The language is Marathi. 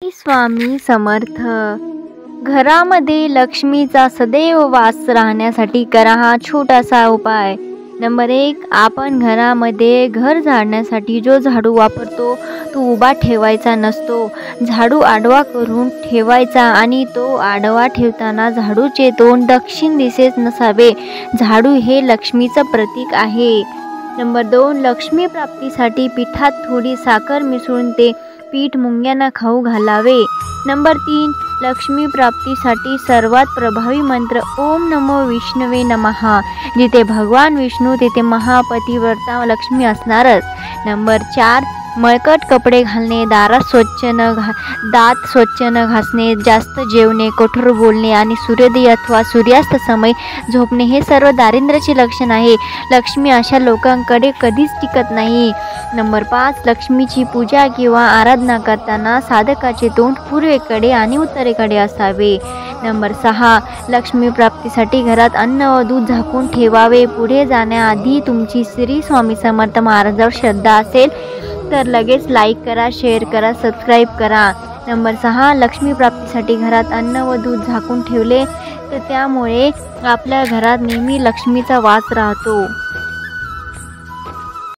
स्वामी समर्थ। घरामध्ये लक्ष्मीचा सदैव वास राहण्यासाठी करा हा छोटासा उपाय। नंबर 1, आपण घरामध्ये घर झाडण्यासाठी जो झाडू वापरतो तो उभा ठेवायचा नसतो, झाडू आडवा करून ठेवायचा आणि तो आडवा ठेवताना झाडूचे तोंड दक्षिण दिशेस नसावे। झाडू हे लक्ष्मीचं प्रतीक आहे। नंबर 2, लक्ष्मी प्राप्तीसाठी पिठात थोडी साखर मिसळून ते पीठ मुंग्यांना खाऊ घालावे। नंबर 3, लक्ष्मी प्राप्तीसाठी सर्वात प्रभावी मंत्र ओम नमो विष्णवे नमः। जिथे भगवान विष्णू तिथे महापतिव्रता लक्ष्मी असणारच। नंबर 4, मळकट कपडे घालणे, दात स्वच्छ न घासणे, जास्त जेवणे, कठोर बोलणे आणि सूर्योदय अथवा सूर्यास्त समय झोपणे हे सर्व दारिद्र्याचे लक्षण आहे। लक्ष्मी अशा लोकांकडे कधीच टिकत नाही। नंबर 5, लक्ष्मीची पूजा किंवा आराधना करताना साधकाचे तोंड पूर्वेकडे आणि उत्तरेकडे असावे। नंबर 6, लक्ष्मी प्राप्तीसाठी घरात अन्न व दूध झाकून ठेवावे। पुढे जाण्याआधी तुमची श्री स्वामी समर्थ महाराजांवर श्रद्धा असेल तर लगेच लाईक करा, शेअर करा, सबस्क्राईब करा। नंबर 6, लक्ष्मी प्राप्तीसाठी घरात अन्न व दूध झाकून ठेवले तर त्यामुळे आपल्या घरात नेहमी लक्ष्मीचा वास राहतो।